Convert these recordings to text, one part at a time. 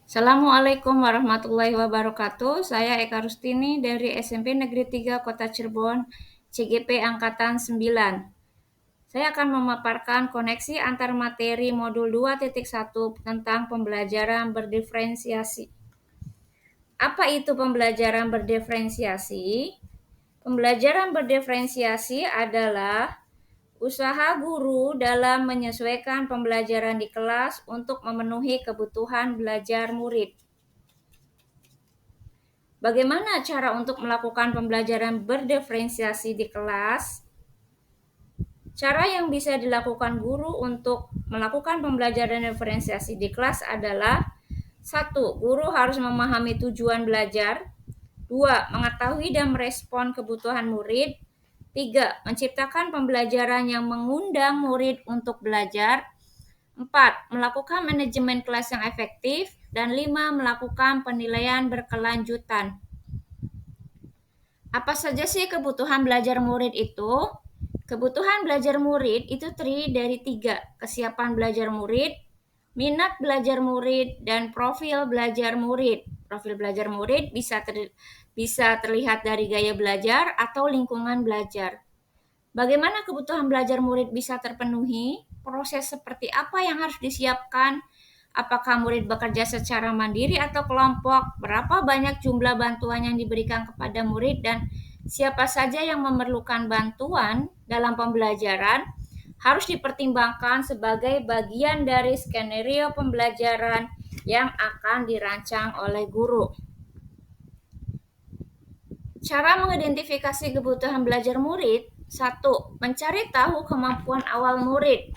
Assalamualaikum warahmatullahi wabarakatuh. Saya Eka Rustini dari SMP Negeri 3 Kota Cirebon, CGP Angkatan 9. Saya akan memaparkan koneksi antar materi modul 2.1 tentang pembelajaran berdiferensiasi. Apa itu pembelajaran berdiferensiasi? Pembelajaran berdiferensiasi adalah usaha guru dalam menyesuaikan pembelajaran di kelas untuk memenuhi kebutuhan belajar murid. Bagaimana cara untuk melakukan pembelajaran berdiferensiasi di kelas? Cara yang bisa dilakukan guru untuk melakukan pembelajaran diferensiasi di kelas adalah 1. Guru harus memahami tujuan belajar. 2. Mengetahui dan merespon kebutuhan murid. 3. Menciptakan pembelajaran yang mengundang murid untuk belajar. 4. Melakukan manajemen kelas yang efektif. Dan 5. Melakukan penilaian berkelanjutan. Apa saja sih kebutuhan belajar murid itu? Kebutuhan belajar murid itu terdiri dari 3, kesiapan belajar murid, minat belajar murid, dan profil belajar murid. Profil belajar murid bisa terlihat dari gaya belajar atau lingkungan belajar. Bagaimana kebutuhan belajar murid bisa terpenuhi? Proses seperti apa yang harus disiapkan? Apakah murid bekerja secara mandiri atau kelompok? Berapa banyak jumlah bantuan yang diberikan kepada murid dan siapa saja yang memerlukan bantuan dalam pembelajaran harus dipertimbangkan sebagai bagian dari skenario pembelajaran yang akan dirancang oleh guru. Cara mengidentifikasi kebutuhan belajar murid. 1. Mencari tahu kemampuan awal murid.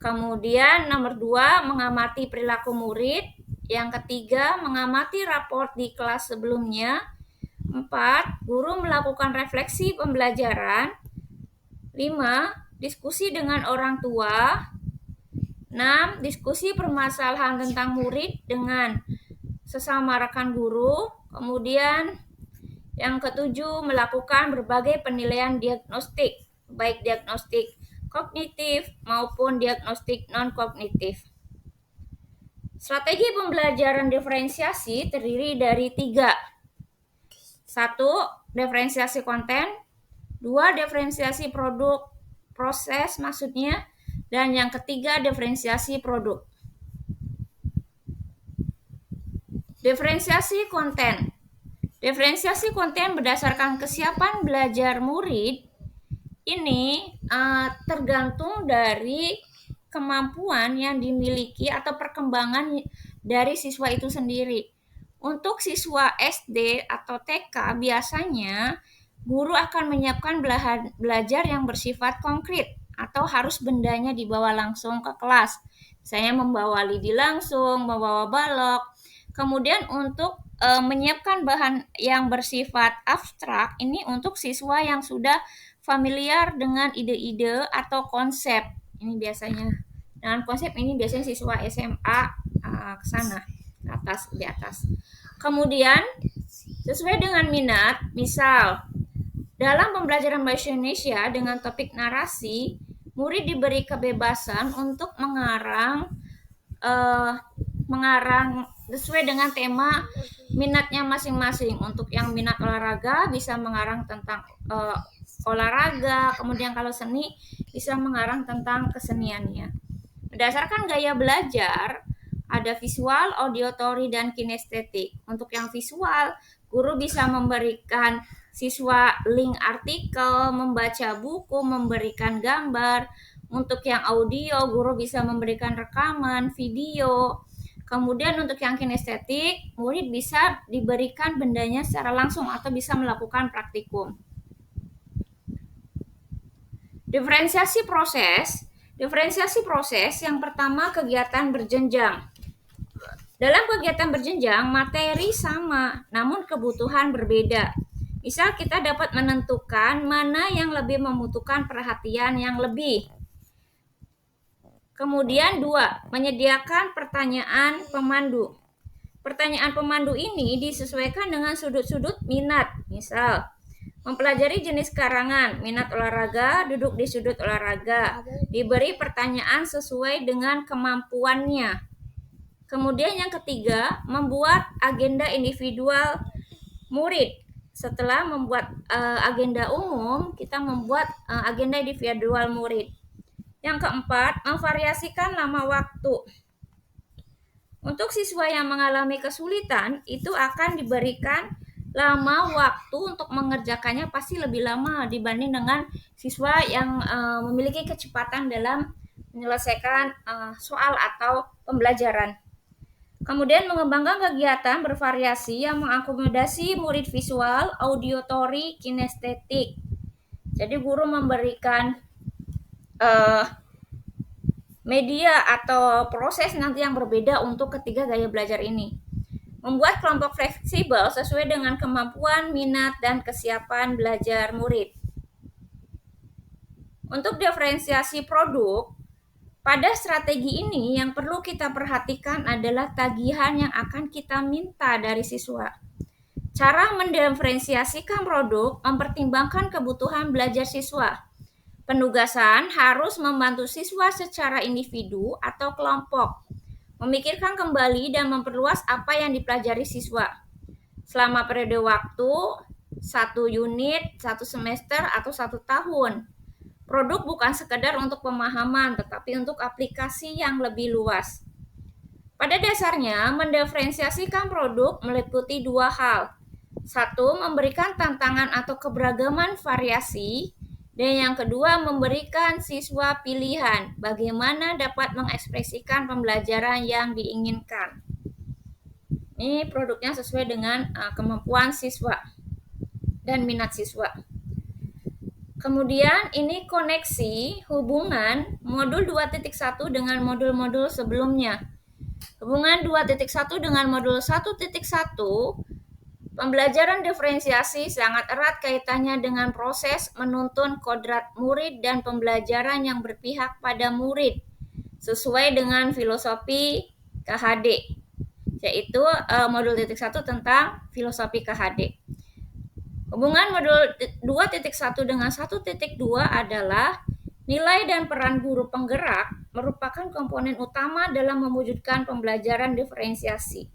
Kemudian nomor 2, mengamati perilaku murid. Yang ketiga, mengamati raport di kelas sebelumnya. 4. Guru melakukan refleksi pembelajaran. 5. Diskusi dengan orang tua. 6. Diskusi permasalahan tentang murid dengan sesama rekan guru. Kemudian yang ketujuh, melakukan berbagai penilaian diagnostik, baik diagnostik kognitif maupun diagnostik non-kognitif. Strategi pembelajaran diferensiasi terdiri dari 3. 1. Diferensiasi konten. 2. Diferensiasi produk, proses maksudnya. Dan yang ketiga, diferensiasi produk. Diferensiasi konten. Diferensiasi konten berdasarkan kesiapan belajar murid ini tergantung dari kemampuan yang dimiliki atau perkembangan dari siswa itu sendiri. Untuk siswa SD atau TK biasanya guru akan menyiapkan belajar yang bersifat konkret atau harus bendanya dibawa langsung ke kelas. Misalnya membawa lidi langsung, membawa balok. Kemudian untuk menyiapkan bahan yang bersifat abstrak ini untuk siswa yang sudah familiar dengan ide-ide atau konsep. Ini biasanya dengan konsep ini biasanya siswa SMA ke sana di atas. Kemudian sesuai dengan minat, misal dalam pembelajaran bahasa Indonesia dengan topik narasi, murid diberi kebebasan untuk mengarang sesuai dengan tema minatnya masing-masing. Untuk yang minat olahraga bisa mengarang tentang olahraga, kemudian kalau seni bisa mengarang tentang keseniannya. Berdasarkan gaya belajar, ada visual, auditory, dan kinestetik. Untuk yang visual, guru bisa memberikan siswa link artikel, membaca buku, memberikan gambar. Untuk yang audio, guru bisa memberikan rekaman, video. Kemudian untuk yang kinestetik, murid bisa diberikan bendanya secara langsung atau bisa melakukan praktikum. Diferensiasi proses. Diferensiasi proses yang pertama kegiatan berjenjang. Dalam kegiatan berjenjang, materi sama, namun kebutuhan berbeda. Misal kita dapat menentukan mana yang lebih membutuhkan perhatian yang lebih. Kemudian 2, menyediakan pertanyaan pemandu. Pertanyaan pemandu ini disesuaikan dengan sudut-sudut minat. Misal, mempelajari jenis karangan, minat olahraga, duduk di sudut olahraga. Diberi pertanyaan sesuai dengan kemampuannya. Kemudian yang ketiga, membuat agenda individual murid. Setelah membuat agenda umum, kita membuat agenda individual murid. Yang keempat, memvariasikan lama waktu. Untuk siswa yang mengalami kesulitan, itu akan diberikan lama waktu untuk mengerjakannya pasti lebih lama dibanding dengan siswa yang memiliki kecepatan dalam menyelesaikan soal atau pembelajaran. Kemudian mengembangkan kegiatan bervariasi yang mengakomodasi murid visual, auditory, kinestetik. Jadi guru memberikan media atau proses nanti yang berbeda untuk ketiga gaya belajar ini. Membuat kelompok fleksibel sesuai dengan kemampuan, minat, dan kesiapan belajar murid. Untuk diferensiasi produk, pada strategi ini yang perlu kita perhatikan adalah tagihan yang akan kita minta dari siswa. Cara mendiferensiasikan produk mempertimbangkan kebutuhan belajar siswa. Penugasan harus membantu siswa secara individu atau kelompok, memikirkan kembali dan memperluas apa yang dipelajari siswa. Selama periode waktu, 1 unit, 1 semester, atau 1 tahun. Produk bukan sekedar untuk pemahaman, tetapi untuk aplikasi yang lebih luas. Pada dasarnya, mendiferensiasikan produk meliputi dua hal. Satu, memberikan tantangan atau keberagaman variasi, dan yang kedua, memberikan siswa pilihan bagaimana dapat mengekspresikan pembelajaran yang diinginkan. Ini produknya sesuai dengan kemampuan siswa dan minat siswa. Kemudian ini koneksi hubungan modul 2.1 dengan modul-modul sebelumnya. Hubungan 2.1 dengan modul 1.1, pembelajaran diferensiasi sangat erat kaitannya dengan proses menuntun kodrat murid dan pembelajaran yang berpihak pada murid sesuai dengan filosofi KHD, yaitu modul 1 tentang filosofi KHD. Hubungan modul 2.1 dengan 1.2 adalah nilai dan peran guru penggerak merupakan komponen utama dalam mewujudkan pembelajaran diferensiasi.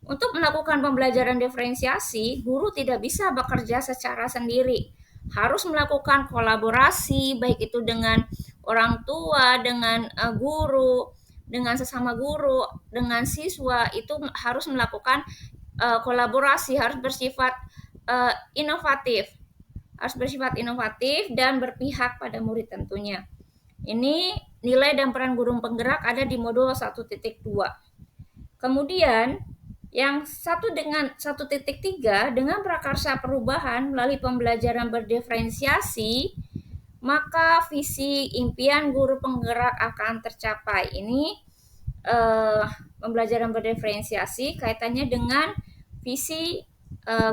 Untuk melakukan pembelajaran diferensiasi, guru tidak bisa bekerja secara sendiri. Harus melakukan kolaborasi, baik itu dengan orang tua, dengan guru, dengan sesama guru, dengan siswa, itu harus melakukan kolaborasi, harus bersifat inovatif dan berpihak pada murid tentunya. Ini nilai dan peran guru penggerak ada di modul 1.2. Kemudian yang 1.3 dengan prakarsa perubahan melalui pembelajaran berdiferensiasi, maka visi impian guru penggerak akan tercapai. Ini pembelajaran berdiferensiasi kaitannya dengan visi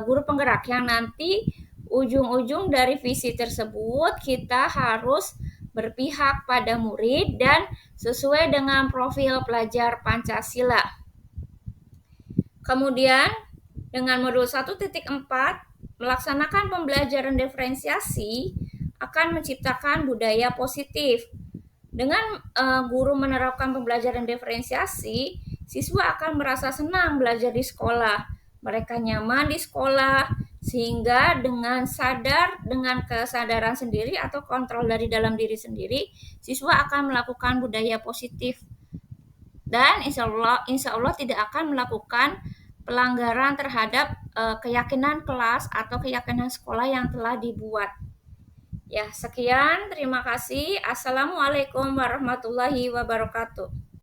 guru penggerak yang nanti ujung-ujung dari visi tersebut kita harus berpihak pada murid dan sesuai dengan profil pelajar Pancasila. Kemudian dengan modul 1.4 melaksanakan pembelajaran diferensiasi akan menciptakan budaya positif. Dengan guru menerapkan pembelajaran diferensiasi, siswa akan merasa senang belajar di sekolah. Mereka nyaman di sekolah, sehingga dengan kesadaran sendiri atau kontrol dari dalam diri sendiri, siswa akan melakukan budaya positif. Dan insya Allah tidak akan melakukan pelanggaran terhadap keyakinan kelas atau keyakinan sekolah yang telah dibuat. Ya, sekian. Terima kasih. Assalamualaikum warahmatullahi wabarakatuh.